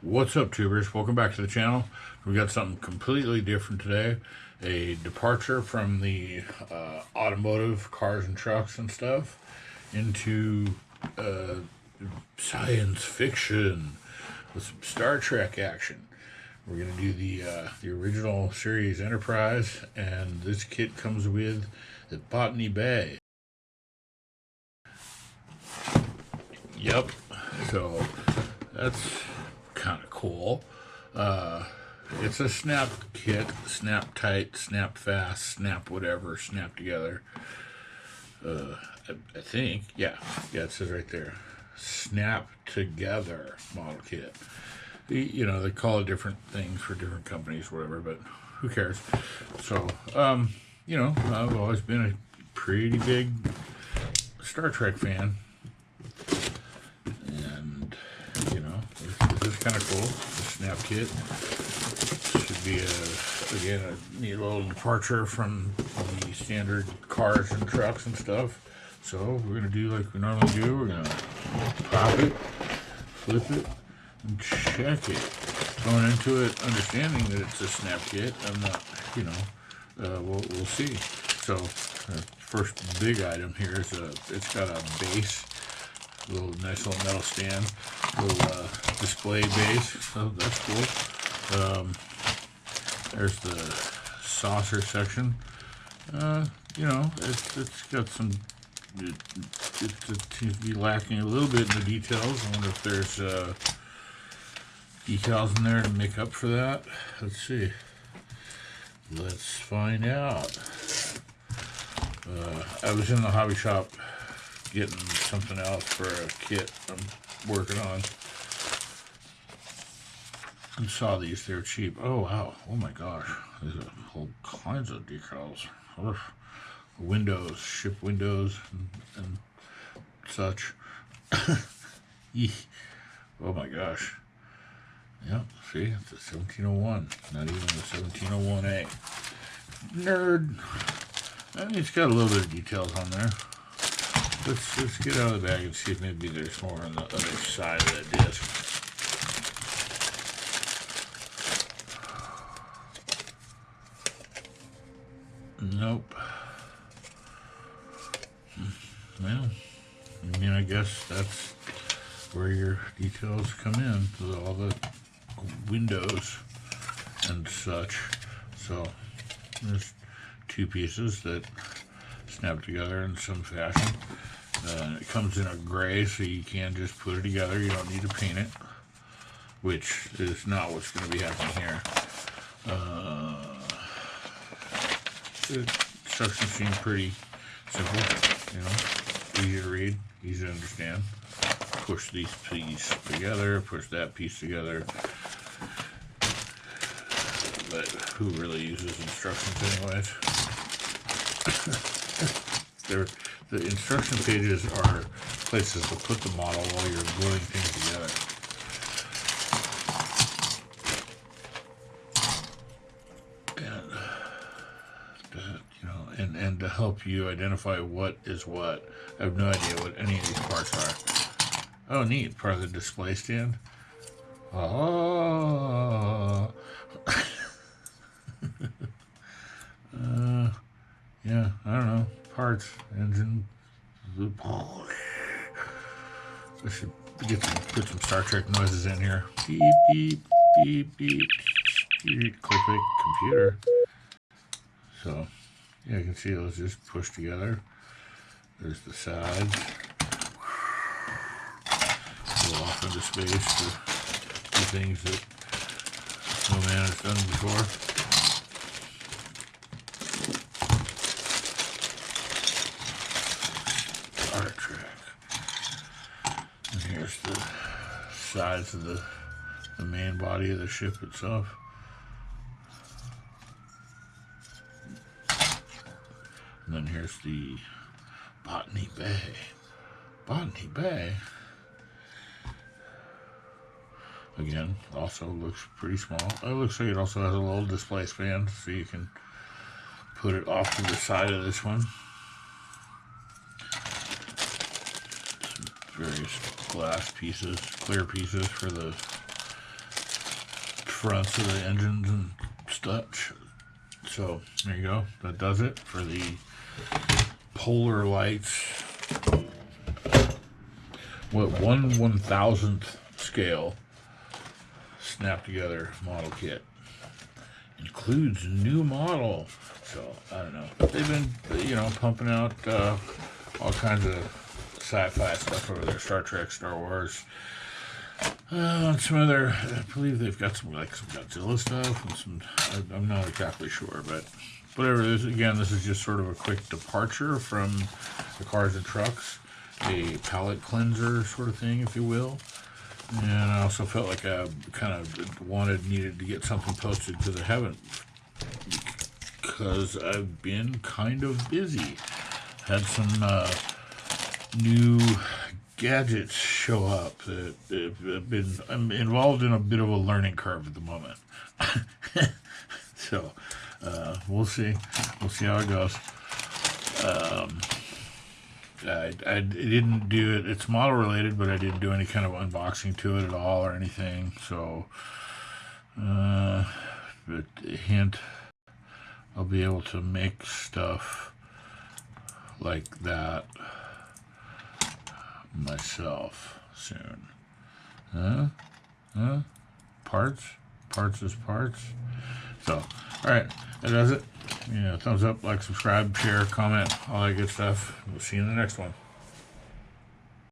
What's up, tubers? Welcome back to the channel. We got something completely different today. A departure from the automotive, cars and trucks and stuff, into uh, science fiction with some Star Trek action. We're gonna do the original series Enterprise, and this kit comes with the Botany Bay. Yep. So that's kind of cool. It's a snap kit, snap tight, snap fast, snap whatever, snap together. I think, yeah, it says right there, snap together model kit. They call it different things for different companies, whatever, but who cares? So, I've always been a pretty big Star Trek fan, and this is kind of cool. The snap kit should be a neat little departure from the standard cars and trucks and stuff. So we're gonna do like we normally do. We're gonna pop it, flip it, and check it. Going into it understanding that it's a snap kit. I'm not, we'll see. So first big item here is it's got a base. Nice little metal stand, little display base, so that's cool. There's the saucer section. It's got some. It seems to be lacking a little bit in the details. I wonder if there's decals in there to make up for that. Let's see. Let's find out. I was in the hobby shop getting something else for a kit I'm working on, and saw these. They're cheap. Oh wow, oh my gosh, there's all kinds of decals. Ugh. Windows, ship windows and such. Eeh. Oh my gosh. Yep, see, it's a 1701, not even the 1701A. Nerd. I mean, it's got a little bit of details on there. Let's get out of the bag and see if maybe there's more on the other side of that disc. Nope. Well, I guess that's where your details come in, with all the windows and such. So there's two pieces that snap together in some fashion. It comes in a gray, so you can just put it together. You don't need to paint it, which is not what's going to be happening here. The instructions seem pretty simple, easy to read, easy to understand. Push these pieces together, push that piece together. But who really uses instructions anyways? The instruction pages are places to put the model while you're gluing things together. And to help you identify what is what. I have no idea what any of these parts are. Oh, neat. Part of the display stand. Oh. Yeah, I don't know. Parts, engine. I should put some Star Trek noises in here. Beep, beep, beep, beep. Click, click, computer. So, yeah, you can see those just pushed together. There's the sides. Go off into space to do things that no man has done before. Star Trek. And here's the sides of the main body of the ship itself. And then here's the Botany Bay. Botany Bay? Again, also looks pretty small. It looks like it also has a little display stand, so you can put it off to the side of this one. Some various glass pieces, clear pieces for the fronts of the engines and stuff. So there you go. That does it for the Polar Lights. What 1/1000th scale snap together model kit. Includes new model. So I don't know. They've been, pumping out all kinds of sci-fi stuff over there. Star Trek, Star Wars. Some other, I believe they've got some Godzilla stuff and some. I'm not exactly sure, but whatever it is. Again, this is just sort of a quick departure from the cars and trucks, a palate cleanser sort of thing, if you will. And I also felt like I kind of needed to get something posted because I haven't, because I've been kind of busy. Had some new gadgets show up that I'm involved in a bit of a learning curve at the moment. So we'll see how it goes. I didn't do it. It's model related, but I didn't do any kind of unboxing to it at all or anything. So, but hint, I'll be able to make stuff like that myself soon. Parts is parts. So, all right, that does it. Thumbs up, like, subscribe, share, comment, all that good stuff. We'll see you in the next one.